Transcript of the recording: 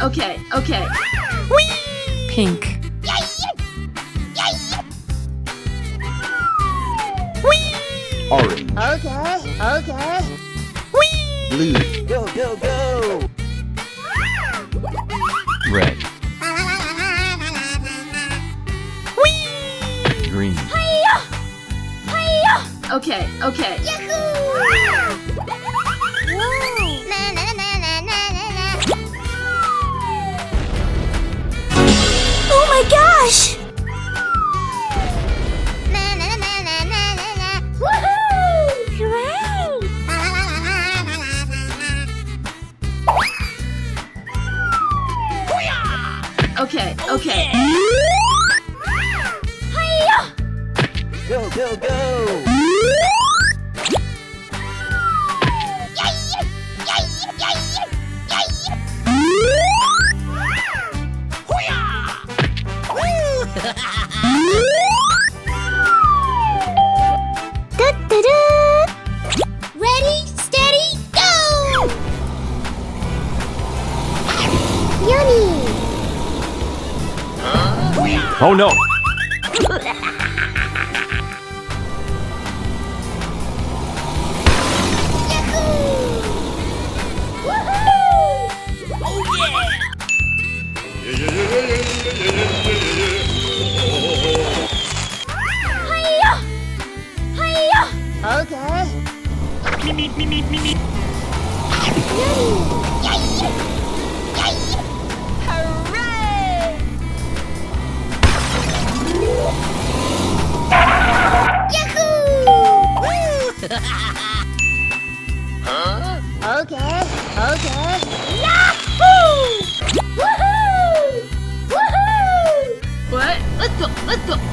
Okay. Whee! Pink. Whee! Orange. Okay. Whee! Blue. Go. Red. Whee! Green. Okay. Oh my gosh! Okay. Go. Ready, steady, go! Yummy! Oh no! Okay. Okay. What? Let's go.